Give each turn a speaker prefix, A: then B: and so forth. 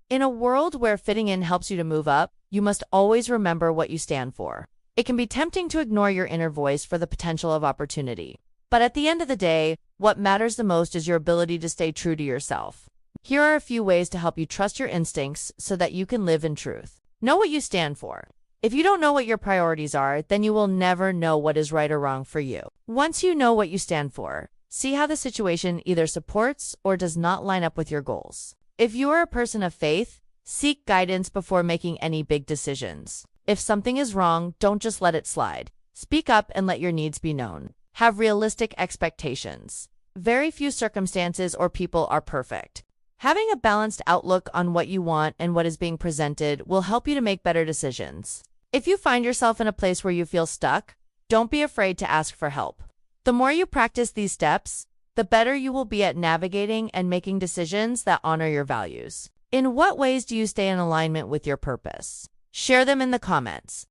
A: In a world where fitting in helps you to move up, you must always remember what you stand for. It can be tempting to ignore your inner voice for the potential of opportunity. But at the end of the day, what matters the most is your ability to stay true to yourself. Here are a few ways to help you trust your instincts so that you can live in truth. Know what you stand for. If you don't know what your priorities are, then you will never know what is right or wrong for you. Once you know what you stand for, see how the situation either supports or does not line up with your goals. If you are a person of faith, seek guidance before making any big decisions. If something is wrong, don't just let it slide. Speak up and let your needs be known. Have realistic expectations. Very few circumstances or people are perfect. Having a balanced outlook on what you want and what is being presented will help you to make better decisions. If you find yourself in a place where you feel stuck, don't be afraid to ask for help. The more you practice these steps, the better you will be at navigating and making decisions that honor your values. In what ways do you stay in alignment with your purpose? Share them in the comments.